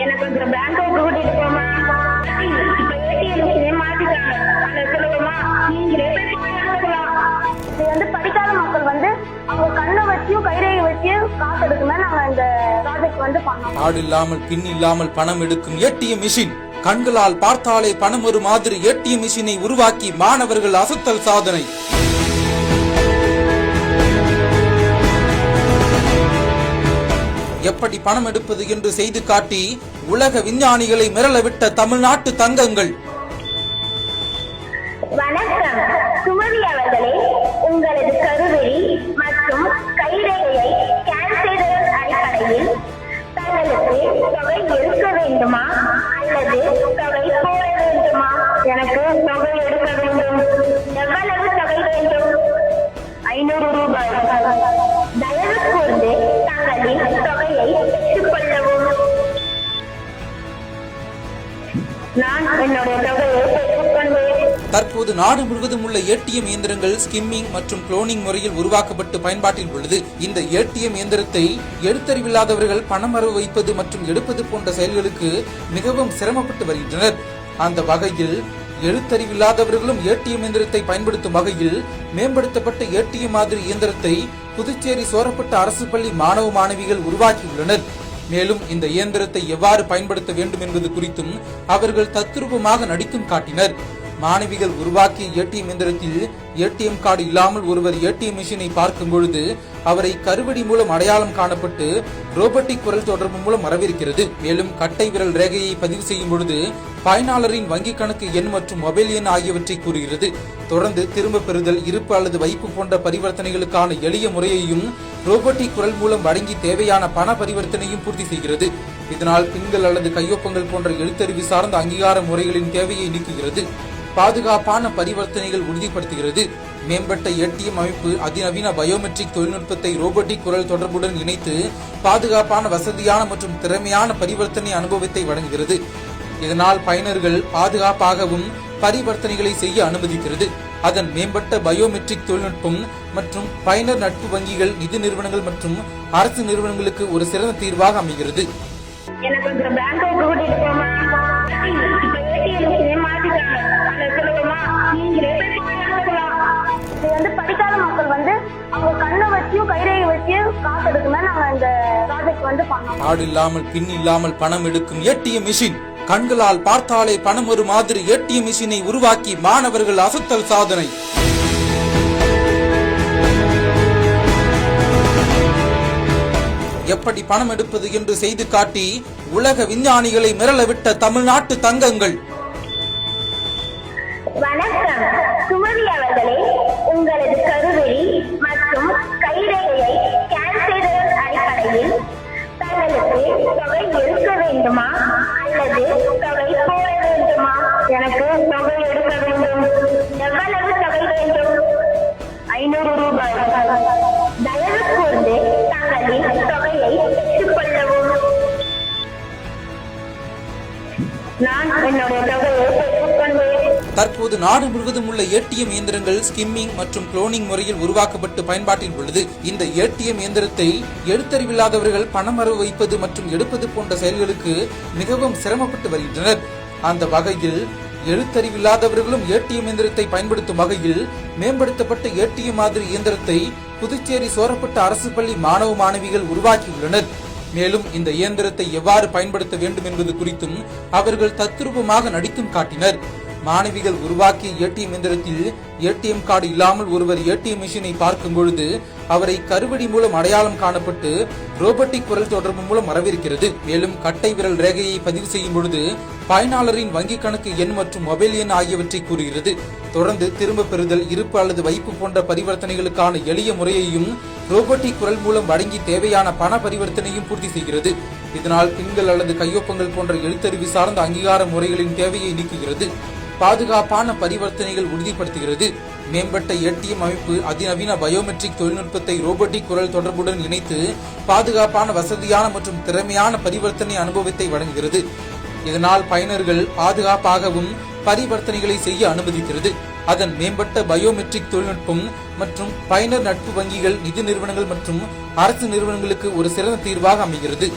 எனக்கு கொஞ்சம் பேங்காக் கூட்டிட்டு போமா. இப்ப ஏடிஎம் மாத்திட்டாங்க. அதை சொல்லுவோமா, நீங்களே போய் எடுத்துக்கலாம். இது படிக்காத மக்கள் அவங்க கண்ணை வச்சியும் கைரேகை வச்சியும் காசு எடுக்குமே நாங்க இந்த ப்ராஜெக்ட் பண்ணோம். கார்டு இல்லாமல் பின் இல்லாமல் பணம் எடுக்கும் ஏடிஎம் மிஷின். கண்களால் பார்த்தாலே பணம் ஒரு மாதிரி ஏடிஎம் மிஷினை உருவாக்கி மாணவர்கள் அசத்தல் சாதனை. எப்படி பணம் எடுப்பது என்று செய்து காட்டி உலக விஞ்ஞானிகளை மிரளவிட்ட தமிழ்நாட்டு தங்கங்கள். வணக்கம் சுமதி அவர்களே, உங்களது கருவெளி மற்றும் கைரேகையை ஸ்கேன் செய்ததன் அடிப்படையில் தங்களுக்கு தொகை எடுக்க வேண்டுமா அல்லது தொகை போட வேண்டுமா? எனக்கு தொகை எடுக்க வேண்டும். எவ்வளவு தொகை வேண்டும்? 500 ரூபாய். தயவு கூர்ந்து தங்களின் தொகையை பெற்றுக் கொள்ளவும். நான் என்னுடைய தொகையை பெற்றுக் கொள்வேன். தற்போது நாடு முழுவதும் உள்ள ஏடிஎம் இயந்திரங்கள் ஸ்கிம்மிங் மற்றும் குளோனிங் முறையில் உருவாக்கப்பட்டு பயன்பாட்டில் உள்ளது. இந்த ஏடிஎம் இயந்திரத்தை எழுத்தறிவில்லாதவர்கள் பணம் வரவு வைப்பது மற்றும் எடுப்பது போன்ற செயல்களுக்கு மிகவும் சிரமப்பட்டு வருகின்றனர். அந்த வகையில் எழுத்தறிவில்லாதவர்களும் ஏடிஎம் இயந்திரத்தை பயன்படுத்தும் வகையில் மேம்படுத்தப்பட்ட ஏடிஎம் மாதிரி இயந்திரத்தை புதுச்சேரி சோரப்பட்ட அரசு பள்ளி மாணவ மாணவிகள் உருவாக்கியுள்ளனர். மேலும் இந்த இயந்திரத்தை எவ்வாறு பயன்படுத்த வேண்டும் என்பது குறித்தும் அவர்கள் தத்ரூபமாக நடித்தும் காட்டினர். மாணவிகள் உருவாக்கிய ஏடிஎம் இயந்திரத்தில் ஏடிஎம் கார்டு இல்லாமல் ஒருவர் ஏடிஎம் மிஷினை பார்க்கும் பொழுது அவரை கருவடி மூலம் அடையாளம் காணப்பட்டு ரோபோட்டிக் குரல் தொடர்பு மூலம் வரவிருக்கிறது. மேலும் கட்டை விரல் ரேகையை பதிவு செய்யும் பொழுது பயனாளரின் வங்கி கணக்கு எண் மற்றும் மொபைல் எண் ஆகியவற்றை கூறுகிறது. தொடர்ந்து திரும்ப பெறுதல், இருப்பு அல்லது வைப்பு போன்ற பரிவர்த்தனைகளுக்கான எளிய முறையையும் ரோபோட்டிக் குரல் மூலம் வழங்கி தேவையான பண பரிவர்த்தனையும் பூர்த்தி செய்கிறது. இதனால் பின்கள் அல்லது கையொப்பங்கள் போன்ற எழுத்தறிவு சார்ந்த அங்கீகார முறைகளின் தேவையை நீக்குகிறது. பாதுகாப்பான பரிவர்த்தனைகள் உறுதிப்படுத்துகிறது. மேம்பட்ட ஏடிஎம் அமைப்பு அதிநவீன பயோமெட்ரிக் தொழில்நுட்பத்தை ரோபோட்டிக் குரல் தொடர்புடன் இணைத்து பாதுகாப்பான, வசதியான மற்றும் திறமையான பரிவர்த்தனை அனுபவத்தை வழங்குகிறது. இதனால் பயனர்கள் பாதுகாப்பாகவும் பரிவர்த்தனைகளை செய்ய அனுமதிக்கிறது. அதன் மேம்பட்ட பயோமெட்ரிக் தொழில்நுட்பம் மற்றும் பயனர் நட்பு வங்கிகள், நிதி நிறுவனங்கள் மற்றும் அரசு நிறுவனங்களுக்கு ஒரு சிறந்த தீர்வாக அமைகிறது. எனக்கு கொஞ்சம் பேங்காக் கூட்டிட்டு போமா. இப்ப ஏடிஎம் மாத்திட்டாங்க. அதை சொல்லுவோமா, நீங்களே போய் எடுத்துக்கலாம். இது படிக்காத மக்கள் அவங்க கண்ணை வச்சியும் கைரேகை வச்சியும் காசு எடுக்குமே நாங்க இந்த ப்ராஜெக்ட் பண்ணோம். கார்டு இல்லாமல் பின் இல்லாமல் பணம் எடுக்கும் ஏடிஎம் மிஷின். கண்களால் பார்த்தாலே பணம் ஒரு மாதிரி ஏடிஎம் மிஷினை உருவாக்கி மாணவர்கள் அசத்தல் சாதனை. எப்படி பணம் எடுப்பது என்று செய்து காட்டி உலக விஞ்ஞானிகளை மிரளவிட்ட தமிழ்நாட்டு தங்கங்கள். வணக்கம் சுமதி அவர்களே, உங்களது கருவெளி மற்றும் கைரேகையை ஸ்கேன் செய்ததன் அடிப்படையில் தங்களுக்கு தொகை எடுக்க வேண்டுமா அல்லது தொகை போட வேண்டுமா? எனக்கு தொகை எடுக்க வேண்டும். எவ்வளவு தொகை வேண்டும்? 500 ரூபாய். தயவு கூர்ந்து தங்களின் தொகையை பெற்றுக் கொள்ளவும். நான் என்னுடைய தொகையை பெற்றுக் கொள்வேன். தற்போது நாடு முழுவதும் உள்ள ஏடிஎம் இயந்திரங்கள் ஸ்கிம்மிங் மற்றும் குளோனிங் முறையில் உருவாக்கப்பட்டு பயன்பாட்டில் உள்ளது. இந்த ஏடிஎம் இயந்திரத்தை எழுத்தறிவில்லாதவர்கள் பணம் வரவு வைப்பது மற்றும் எடுப்பது போன்ற செயல்களுக்கு மிகவும் சிரமப்பட்டு வருகின்றனர். அந்த வகையில் எழுத்தறிவில்லாதவர்களும் ஏடிஎம் இயந்திரத்தை பயன்படுத்தும் வகையில் மேம்படுத்தப்பட்ட ஏடிஎம் மாதிரி இயந்திரத்தை புதுச்சேரி சோரப்பட்ட அரசு பள்ளி மாணவ மாணவிகள் உருவாக்கியுள்ளனர். மேலும் இந்த இயந்திரத்தை எவ்வாறு பயன்படுத்த வேண்டும் என்பது குறித்தும் அவர்கள் தத்ரூபமாக நடித்தும் காட்டினர். மாணவிகள் உருவாக்கிய ஏடிஎம் இயந்திரத்தில் ஏடிஎம் கார்டு இல்லாமல் ஒருவர் ஏடிஎம் மிஷினை பார்க்கும் பொழுது அவரை கருவடி மூலம் அடையாளம் காணப்பட்டு ரோபோட்டிக் குரல் தொடர்பு மூலம் வரவிருக்கிறது. மேலும் கட்டை விரல் ரேகையை பதிவு செய்யும் பொழுது பயனாளரின் வங்கி கணக்கு எண் மற்றும் மொபைல் எண் ஆகியவற்றை கூறுகிறது. தொடர்ந்து திரும்ப பெறுதல், இருப்பு அல்லது வைப்பு போன்ற பரிவர்த்தனைகளுக்கான எளிய முறையையும் ரோபோட்டிக் குரல் மூலம் வழங்கி தேவையான பண பரிவர்த்தனையும் பூர்த்தி செய்கிறது. இதனால் பின்கள் அல்லது கையொப்பங்கள் போன்ற எழுத்தறிவு சார்ந்த அங்கீகார முறைகளின் தேவையை நீக்குகிறது. பாதுகாப்பான பரிவர்த்தனைகள் உறுதிப்படுத்துகிறது. மேம்பட்ட ஏடிஎம் அமைப்பு அதிநவீன பயோமெட்ரிக் தொழில்நுட்பத்தை ரோபோட்டிக் குரல் தொடர்புடன் இணைத்து பாதுகாப்பான, வசதியான மற்றும் திறமையான பரிவர்த்தனை அனுபவத்தை வழங்குகிறது. இதனால் பயனர்கள் பாதுகாப்பாகவும் பரிவர்த்தனைகளை செய்ய அனுமதிக்கிறது. அதன் மேம்பட்ட பயோமெட்ரிக் தொழில்நுட்பம் மற்றும் பயனர் நட்பு வங்கிகள், நிதி நிறுவனங்கள் மற்றும் அரசு நிறுவனங்களுக்கு ஒரு சிறந்த தீர்வாக அமைகிறது.